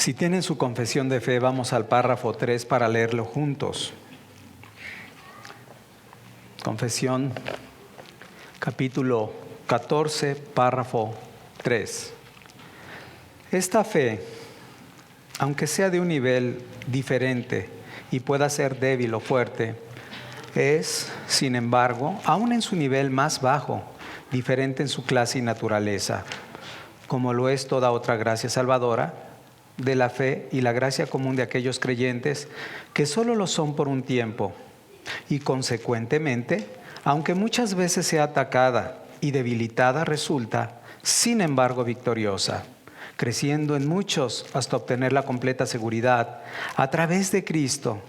Si tienen su confesión de fe, vamos al párrafo 3 para leerlo juntos. Confesión, capítulo 14, párrafo 3. Esta fe, aunque sea de un nivel diferente y pueda ser débil o fuerte, es, sin embargo, aún en su nivel más bajo, diferente en su clase y naturaleza, como lo es toda otra gracia salvadora de la fe y la gracia común de aquellos creyentes que solo lo son por un tiempo y consecuentemente, aunque muchas veces sea atacada y debilitada, resulta, sin embargo, victoriosa, creciendo en muchos hasta obtener la completa seguridad a través de Cristo,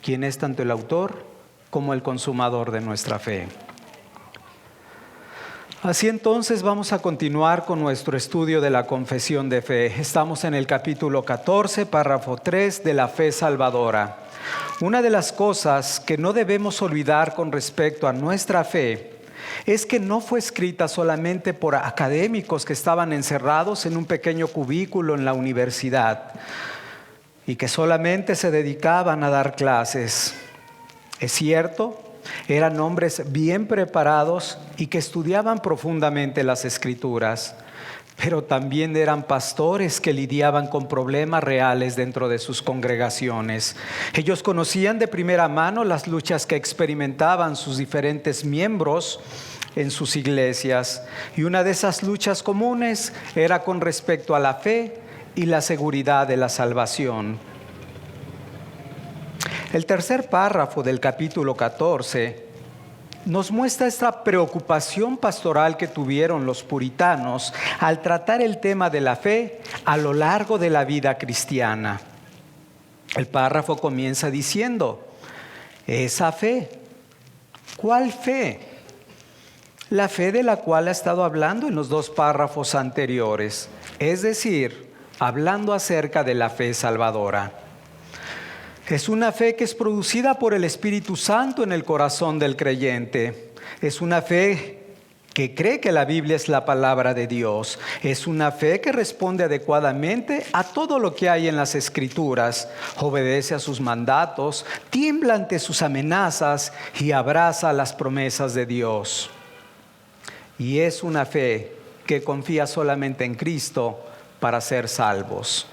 quien es tanto el autor como el consumador de nuestra fe. Así entonces vamos a continuar con nuestro estudio de la confesión de fe. Estamos en el capítulo 14, párrafo 3 de la fe salvadora. Una de las cosas que no debemos olvidar con respecto a nuestra fe es que no fue escrita solamente por académicos que estaban encerrados en un pequeño cubículo en la universidad y que solamente se dedicaban a dar clases. Es cierto, eran hombres bien preparados y que estudiaban profundamente las Escrituras, pero también eran pastores que lidiaban con problemas reales dentro de sus congregaciones. Ellos conocían de primera mano las luchas que experimentaban sus diferentes miembros en sus iglesias, y una de esas luchas comunes era con respecto a la fe y la seguridad de la salvación. El tercer párrafo del capítulo 14 nos muestra esta preocupación pastoral que tuvieron los puritanos al tratar el tema de la fe a lo largo de la vida cristiana. El párrafo comienza diciendo: esa fe. ¿Cuál fe? La fe de la cual ha estado hablando en los dos párrafos anteriores, es decir, hablando acerca de la fe salvadora. Es una fe que es producida por el Espíritu Santo en el corazón del creyente. Es una fe que cree que la Biblia es la palabra de Dios. Es una fe que responde adecuadamente a todo lo que hay en las Escrituras, obedece a sus mandatos, tiembla ante sus amenazas y abraza las promesas de Dios. Y es una fe que confía solamente en Cristo para ser salvos.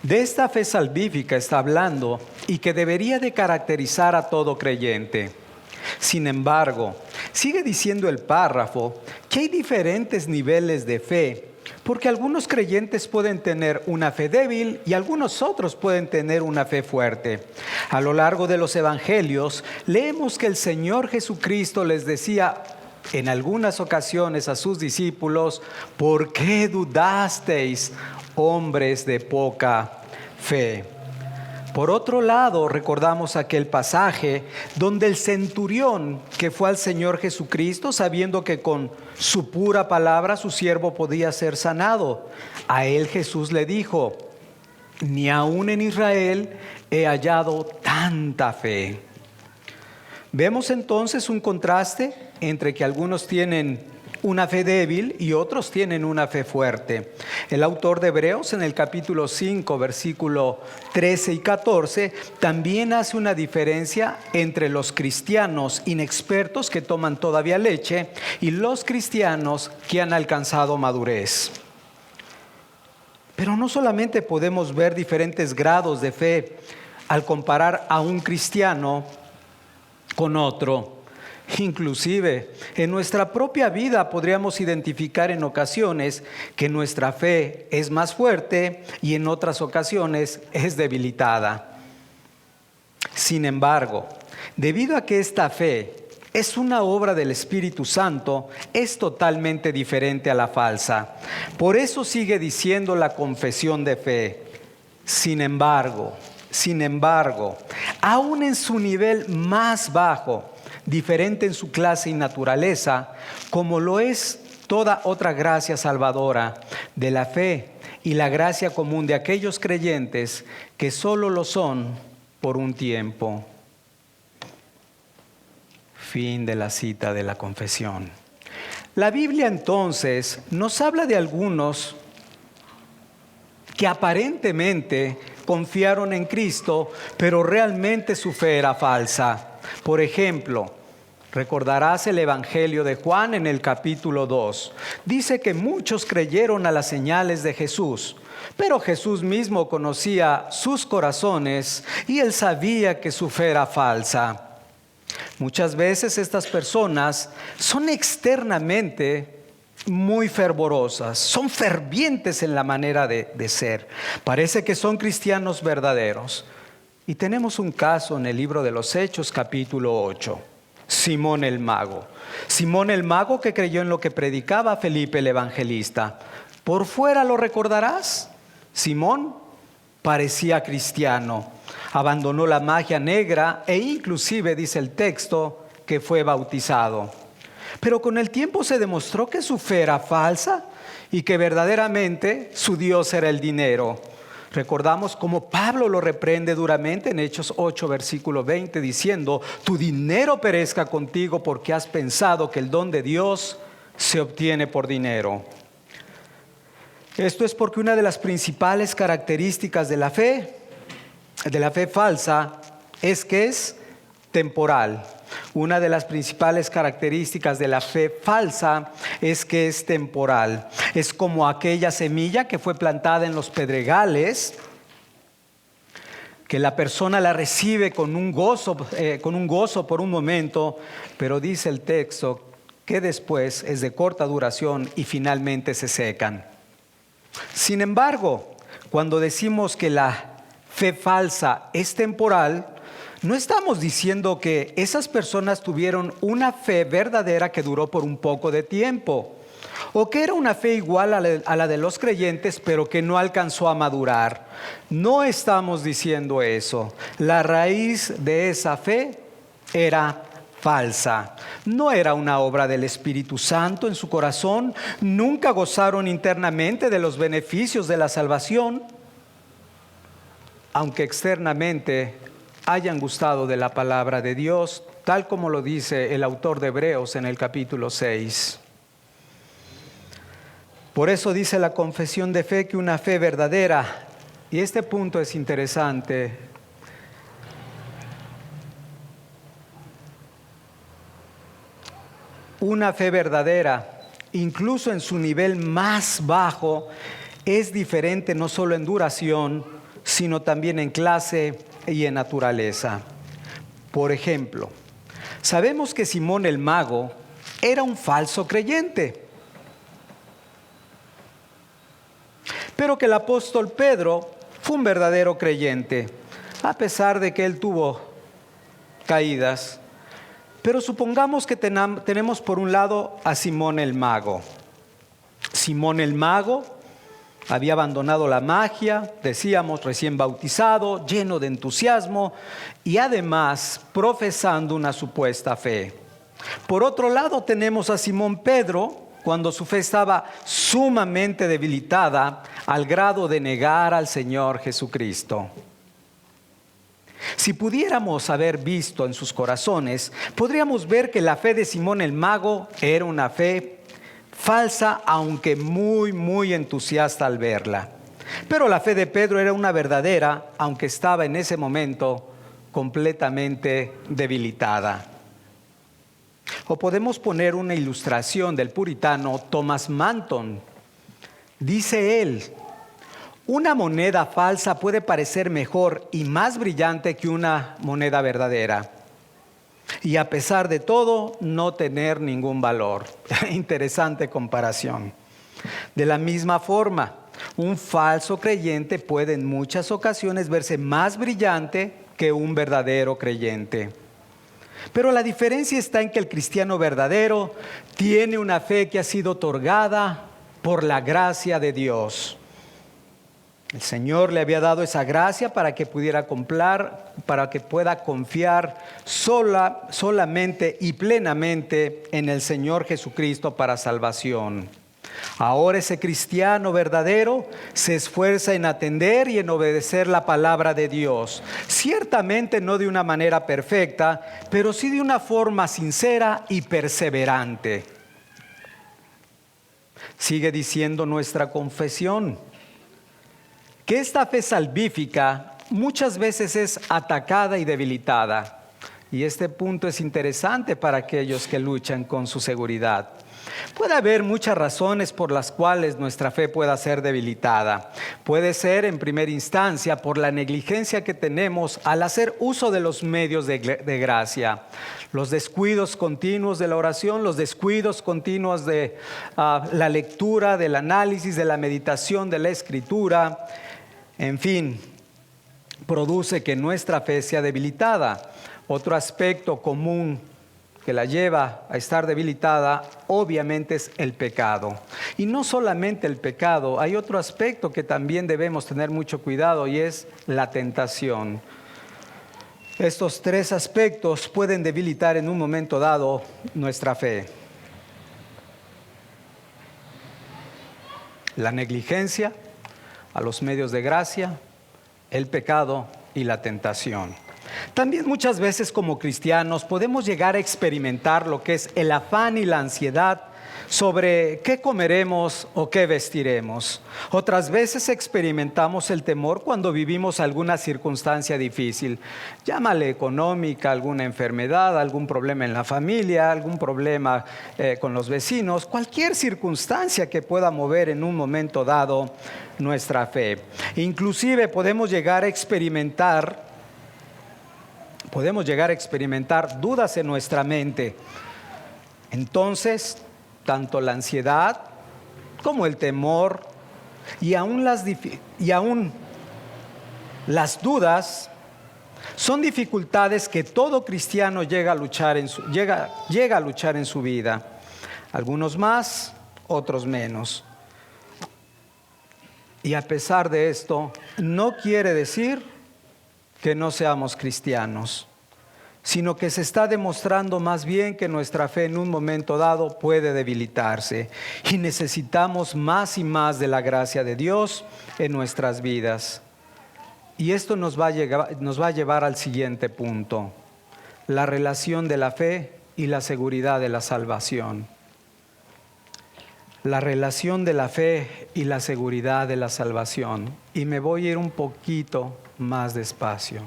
De esta fe salvífica está hablando y que debería de caracterizar a todo creyente. Sin embargo, sigue diciendo el párrafo que hay diferentes niveles de fe, porque algunos creyentes pueden tener una fe débil y algunos otros pueden tener una fe fuerte. A lo largo de los evangelios leemos que el Señor Jesucristo les decía en algunas ocasiones a sus discípulos: ¿por qué dudasteis, hombres de poca fe? Por otro lado, recordamos aquel pasaje donde el centurión que fue al Señor Jesucristo, sabiendo que con su pura palabra su siervo podía ser sanado, a él Jesús le dijo: ni aún en Israel he hallado tanta fe. Vemos entonces un contraste entre que algunos tienen una fe débil y otros tienen una fe fuerte. El autor de Hebreos en el capítulo 5, versículo 13 y 14, también hace una diferencia entre los cristianos inexpertos que toman todavía leche y los cristianos que han alcanzado madurez. Pero no solamente podemos ver diferentes grados de fe al comparar a un cristiano con otro. Inclusive, en nuestra propia vida podríamos identificar en ocasiones que nuestra fe es más fuerte y en otras ocasiones es debilitada. Sin embargo, debido a que esta fe es una obra del Espíritu Santo, es totalmente diferente a la falsa. Por eso sigue diciendo la confesión de fe: sin embargo, aún en su nivel más bajo, diferente en su clase y naturaleza, como lo es toda otra gracia salvadora de la fe y la gracia común de aquellos creyentes que solo lo son por un tiempo. Fin de la cita de la confesión. La Biblia entonces nos habla de algunos que aparentemente confiaron en Cristo, pero realmente su fe era falsa. Por ejemplo, recordarás el Evangelio de Juan en el capítulo 2. Dice que muchos creyeron a las señales de Jesús, pero Jesús mismo conocía sus corazones y él sabía que su fe era falsa. Muchas veces estas personas son externamente muy fervorosas, son fervientes en la manera de ser. Parece que son cristianos verdaderos. Y tenemos un caso en el libro de los Hechos, capítulo 8. Simón el Mago. Simón el Mago que creyó en lo que predicaba Felipe el Evangelista. Por fuera lo recordarás. Simón parecía cristiano. Abandonó la magia negra e inclusive dice el texto que fue bautizado. Pero con el tiempo se demostró que su fe era falsa y que verdaderamente su Dios era el dinero. Recordamos cómo Pablo lo reprende duramente en Hechos 8, versículo 20, diciendo: tu dinero perezca contigo porque has pensado que el don de Dios se obtiene por dinero. Esto es porque una de las principales características de la fe falsa, es que es temporal. Una de las principales características de la fe falsa es que es temporal. Es como aquella semilla que fue plantada en los pedregales, que la persona la recibe con un gozo por un momento, pero dice el texto que después es de corta duración y finalmente se secan. Sin embargo, cuando decimos que la fe falsa es temporal, no estamos diciendo que esas personas tuvieron una fe verdadera que duró por un poco de tiempo, o que era una fe igual a la de los creyentes, pero que no alcanzó a madurar. No estamos diciendo eso. La raíz de esa fe era falsa. No era una obra del Espíritu Santo en su corazón. Nunca gozaron internamente de los beneficios de la salvación, aunque externamente hayan gustado de la palabra de Dios, tal como lo dice el autor de Hebreos en el capítulo 6. Por eso dice la confesión de fe que una fe verdadera, y este punto es interesante, una fe verdadera, incluso en su nivel más bajo, es diferente no solo en duración, sino también en clase y en naturaleza. Por ejemplo, sabemos que Simón el Mago era un falso creyente, pero que el apóstol Pedro fue un verdadero creyente, a pesar de que él tuvo caídas. Pero supongamos que tenemos por un lado a Simón el Mago. Simón el Mago había abandonado la magia, decíamos, recién bautizado, lleno de entusiasmo y además profesando una supuesta fe. Por otro lado tenemos a Simón Pedro, cuando su fe estaba sumamente debilitada al grado de negar al Señor Jesucristo. Si pudiéramos haber visto en sus corazones, podríamos ver que la fe de Simón el Mago era una fe falsa, aunque muy, muy entusiasta al verla. Pero la fe de Pedro era una verdadera, aunque estaba en ese momento completamente debilitada. O podemos poner una ilustración del puritano Thomas Manton. Dice él: una moneda falsa puede parecer mejor y más brillante que una moneda verdadera, y a pesar de todo no tener ningún valor. Interesante comparación. De la misma forma, un falso creyente puede en muchas ocasiones verse más brillante que un verdadero creyente. Pero la diferencia está en que el cristiano verdadero tiene una fe que ha sido otorgada por la gracia de Dios. El Señor le había dado esa gracia para que pueda confiar solamente y plenamente en el Señor Jesucristo para salvación. Ahora ese cristiano verdadero se esfuerza en atender y en obedecer la palabra de Dios. Ciertamente no de una manera perfecta, pero sí de una forma sincera y perseverante. Sigue diciendo nuestra confesión que esta fe salvífica muchas veces es atacada y debilitada. Y este punto es interesante para aquellos que luchan con su seguridad. Puede haber muchas razones por las cuales nuestra fe pueda ser debilitada. Puede ser, en primera instancia, por la negligencia que tenemos al hacer uso de los medios de gracia. Los descuidos continuos de la oración, los descuidos continuos de la lectura, del análisis, de la meditación, de la escritura, en fin, produce que nuestra fe sea debilitada. Otro aspecto común que la lleva a estar debilitada, obviamente, es el pecado. Y no solamente el pecado, hay otro aspecto que también debemos tener mucho cuidado y es la tentación. Estos tres aspectos pueden debilitar en un momento dado nuestra fe. La negligencia a los medios de gracia, el pecado y la tentación. También muchas veces como cristianos podemos llegar a experimentar lo que es el afán y la ansiedad sobre qué comeremos o qué vestiremos. Otras veces experimentamos el temor cuando vivimos alguna circunstancia difícil. Llámale económica, alguna enfermedad, algún problema en la familia, algún problema con los vecinos, cualquier circunstancia que pueda mover en un momento dado nuestra fe. Inclusive podemos llegar a experimentar dudas en nuestra mente. Entonces, tanto la ansiedad como el temor y aún las dudas son dificultades que todo cristiano llega a luchar en su vida. Algunos más, otros menos. Y a pesar de esto, no quiere decir que no seamos cristianos, sino que se está demostrando más bien que nuestra fe en un momento dado puede debilitarse y necesitamos más y más de la gracia de Dios en nuestras vidas. Y esto nos va a llevar al siguiente punto: la relación de la fe y la seguridad de la salvación. La relación de la fe y la seguridad de la salvación. Y me voy a ir un poquito más despacio.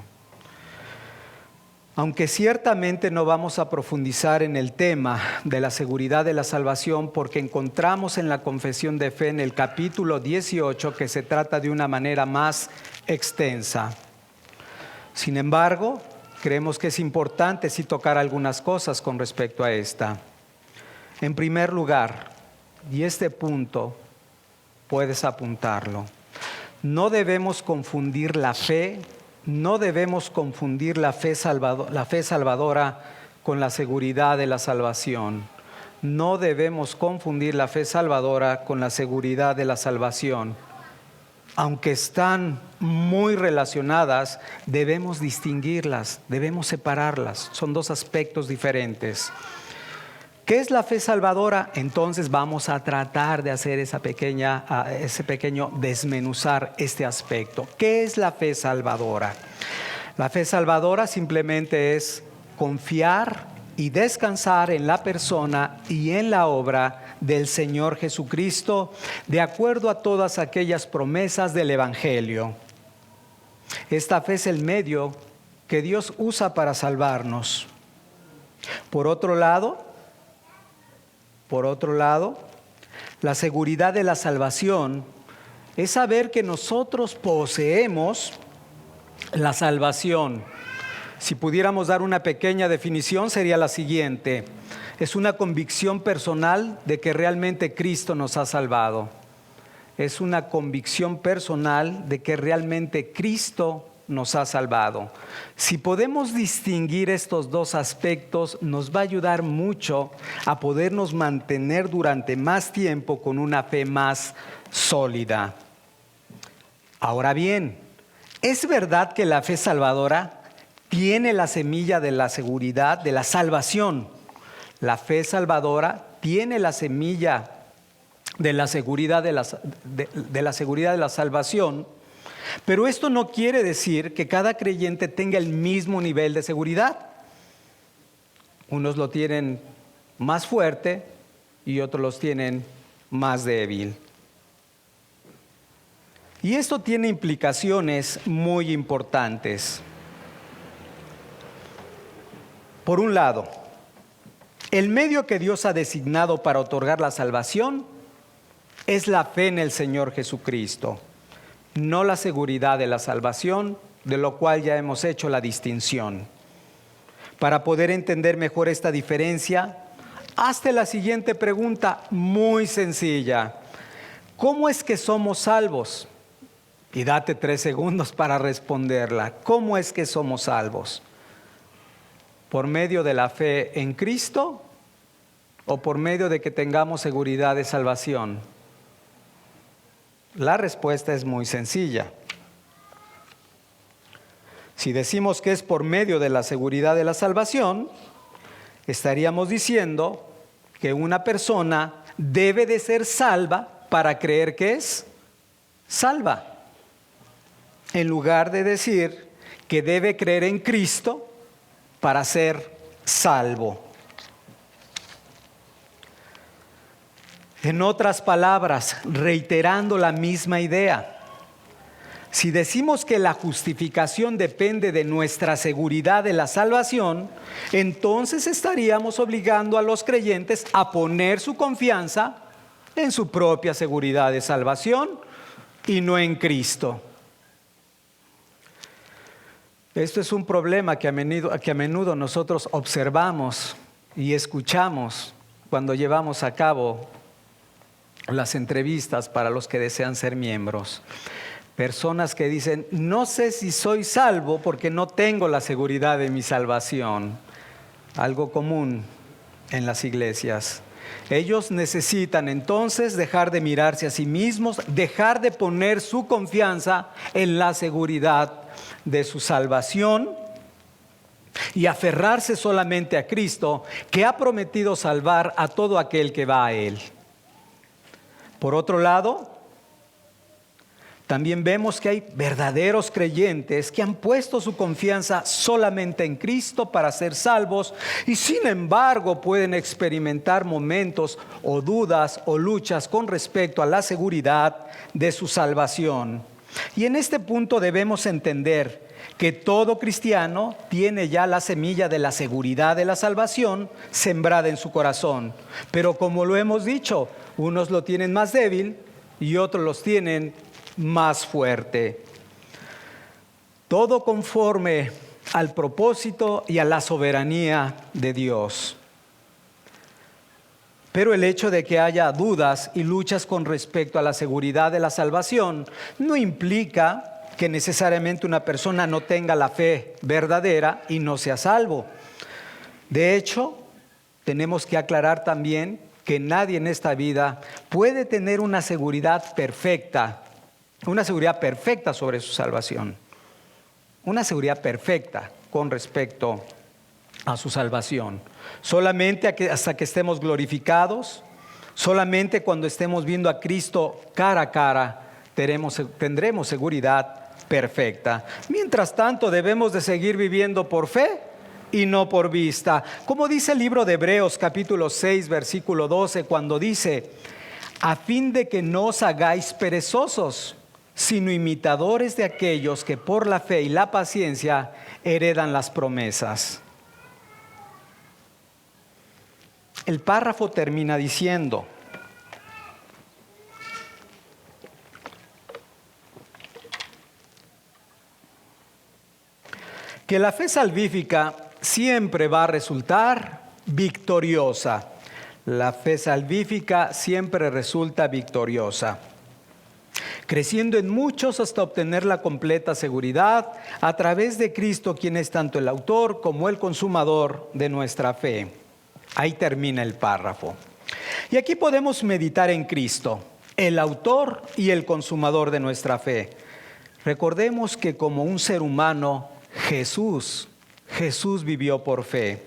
Aunque ciertamente no vamos a profundizar en el tema de la seguridad de la salvación, porque encontramos en la confesión de fe en el capítulo 18 que se trata de una manera más extensa. Sin embargo, creemos que es importante sí tocar algunas cosas con respecto a esta. En primer lugar, y este punto puedes apuntarlo, no debemos confundir la fe salvadora con la seguridad de la salvación. No debemos confundir la fe salvadora con la seguridad de la salvación. Aunque están muy relacionadas, debemos distinguirlas, debemos separarlas. Son dos aspectos diferentes. ¿Qué es la fe salvadora? Entonces vamos a tratar de hacer ese pequeño desmenuzar este aspecto. ¿Qué es la fe salvadora? La fe salvadora simplemente es confiar y descansar en la persona y en la obra del Señor Jesucristo, de acuerdo a todas aquellas promesas del Evangelio. Esta fe es el medio que Dios usa para salvarnos. Por otro lado, la seguridad de la salvación es saber que nosotros poseemos la salvación. Si pudiéramos dar una pequeña definición, sería la siguiente: es una convicción personal de que realmente Cristo nos ha salvado. Es una convicción personal de que realmente Cristo nos ha salvado. Si podemos distinguir estos dos aspectos, nos va a ayudar mucho a podernos mantener durante más tiempo con una fe más sólida. Ahora bien, ¿es verdad que la fe salvadora tiene la semilla de la seguridad de la salvación? La fe salvadora tiene la semilla de la seguridad de la seguridad de la salvación, pero esto no quiere decir que cada creyente tenga el mismo nivel de seguridad. Unos lo tienen más fuerte y otros los tienen más débil. Y esto tiene implicaciones muy importantes. Por un lado, el medio que Dios ha designado para otorgar la salvación es la fe en el Señor Jesucristo, no la seguridad de la salvación, de lo cual ya hemos hecho la distinción. Para poder entender mejor esta diferencia, hazte la siguiente pregunta muy sencilla: ¿cómo es que somos salvos? Y date 3 segundos para responderla. ¿Cómo es que somos salvos? ¿Por medio de la fe en Cristo o por medio de que tengamos seguridad de salvación? La respuesta es muy sencilla. Si decimos que es por medio de la seguridad de la salvación, estaríamos diciendo que una persona debe de ser salva para creer que es salva, en lugar de decir que debe creer en Cristo para ser salvo. En otras palabras, reiterando la misma idea, si decimos que la justificación depende de nuestra seguridad de la salvación, entonces estaríamos obligando a los creyentes a poner su confianza en su propia seguridad de salvación y no en Cristo. Esto es un problema que a menudo nosotros observamos y escuchamos cuando llevamos a cabo las entrevistas para los que desean ser miembros. Personas que dicen: no sé si soy salvo porque no tengo la seguridad de mi salvación. Algo común en las iglesias. Ellos necesitan entonces dejar de mirarse a sí mismos, dejar de poner su confianza en la seguridad de su salvación y aferrarse solamente a Cristo, que ha prometido salvar a todo aquel que va a Él. Por otro lado, también vemos que hay verdaderos creyentes que han puesto su confianza solamente en Cristo para ser salvos y sin embargo pueden experimentar momentos o dudas o luchas con respecto a la seguridad de su salvación. Y en este punto debemos entender que todo cristiano tiene ya la semilla de la seguridad de la salvación sembrada en su corazón. Pero como lo hemos dicho, unos lo tienen más débil y otros los tienen más fuerte. Todo conforme al propósito y a la soberanía de Dios. Pero el hecho de que haya dudas y luchas con respecto a la seguridad de la salvación no implica que necesariamente una persona no tenga la fe verdadera y no sea salvo. De hecho, tenemos que aclarar también que nadie en esta vida puede tener una seguridad perfecta sobre su salvación. Una seguridad perfecta con respecto a su salvación. Solamente hasta que estemos glorificados, solamente cuando estemos viendo a Cristo cara a cara, tendremos seguridad perfecta. Mientras tanto, debemos de seguir viviendo por fe y no por vista. Como dice el libro de Hebreos capítulo 6 versículo 12, cuando dice: a fin de que no os hagáis perezosos, sino imitadores de aquellos que por la fe y la paciencia heredan las promesas. El párrafo termina diciendo: que la fe salvífica siempre va a resultar victoriosa. La fe salvífica siempre resulta victoriosa, creciendo en muchos hasta obtener la completa seguridad a través de Cristo, quien es tanto el autor como el consumador de nuestra fe. Ahí termina el párrafo. Y aquí podemos meditar en Cristo, el autor y el consumador de nuestra fe. Recordemos que como un ser humano, Jesús vivió por fe.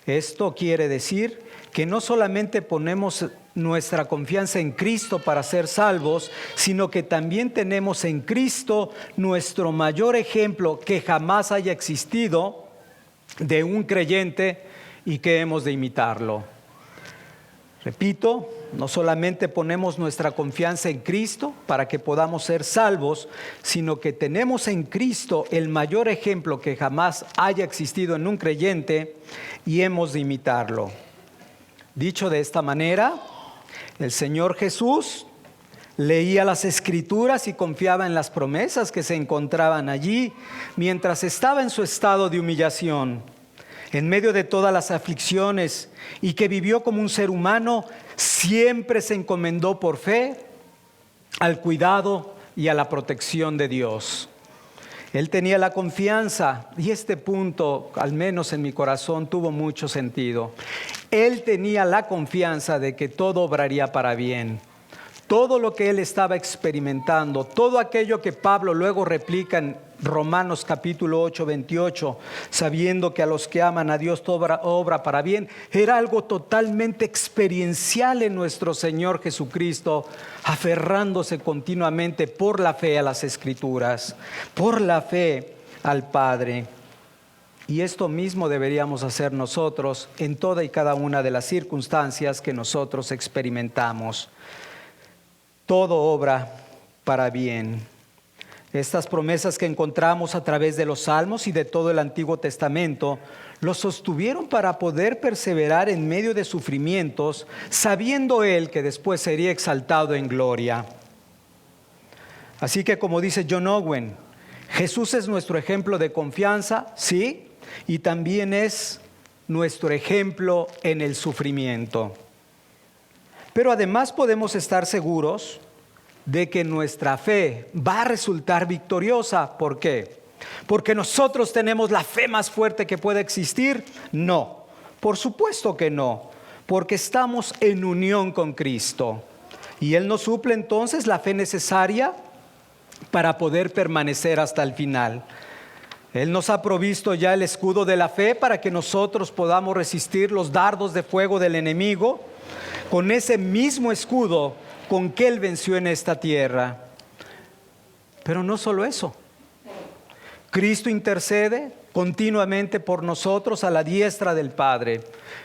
Esto quiere decir que no solamente ponemos nuestra confianza en Cristo para ser salvos, sino que también tenemos en Cristo nuestro mayor ejemplo que jamás haya existido de un creyente y que hemos de imitarlo. Repito, no solamente ponemos nuestra confianza en Cristo para que podamos ser salvos, sino que tenemos en Cristo el mayor ejemplo que jamás haya existido en un creyente y hemos de imitarlo. Dicho de esta manera, el Señor Jesús leía las Escrituras y confiaba en las promesas que se encontraban allí mientras estaba en su estado de humillación, en medio de todas las aflicciones, y que vivió como un ser humano. Siempre se encomendó por fe al cuidado y a la protección de Dios. Él tenía la confianza, y este punto, al menos en mi corazón, tuvo mucho sentido. Él tenía la confianza de que todo obraría para bien. Todo lo que él estaba experimentando, todo aquello que Pablo luego replica en Romanos capítulo 8, 28, sabiendo que a los que aman a Dios todo obra para bien, era algo totalmente experiencial en nuestro Señor Jesucristo, aferrándose continuamente por la fe a las Escrituras, por la fe al Padre. Y esto mismo deberíamos hacer nosotros en toda y cada una de las circunstancias que nosotros experimentamos. Todo obra para bien. Estas promesas que encontramos a través de los Salmos y de todo el Antiguo Testamento los sostuvieron para poder perseverar en medio de sufrimientos, sabiendo él que después sería exaltado en gloria. Así que, como dice John Owen, Jesús es nuestro ejemplo de confianza, sí, y también es nuestro ejemplo en el sufrimiento. Pero además podemos estar seguros de que nuestra fe va a resultar victoriosa. ¿Por qué? ¿Porque nosotros tenemos la fe más fuerte que pueda existir? No, por supuesto que no, porque estamos en unión con Cristo. Y Él nos suple entonces la fe necesaria para poder permanecer hasta el final. Él nos ha provisto ya el escudo de la fe para que nosotros podamos resistir los dardos de fuego del enemigo, con ese mismo escudo con que Él venció en esta tierra. Pero no solo eso. Cristo intercede continuamente por nosotros a la diestra del Padre.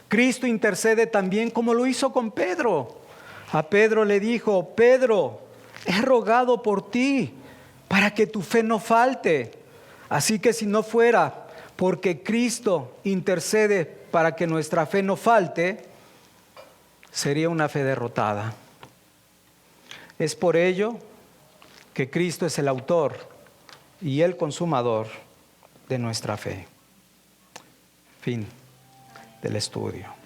Cristo intercede también como lo hizo con Pedro. A Pedro le dijo: Pedro, he rogado por ti para que tu fe no falte. Así que si no fuera porque Cristo intercede para que nuestra fe no falte, sería una fe derrotada. Es por ello que Cristo es el autor y el consumador de nuestra fe. Fin del estudio.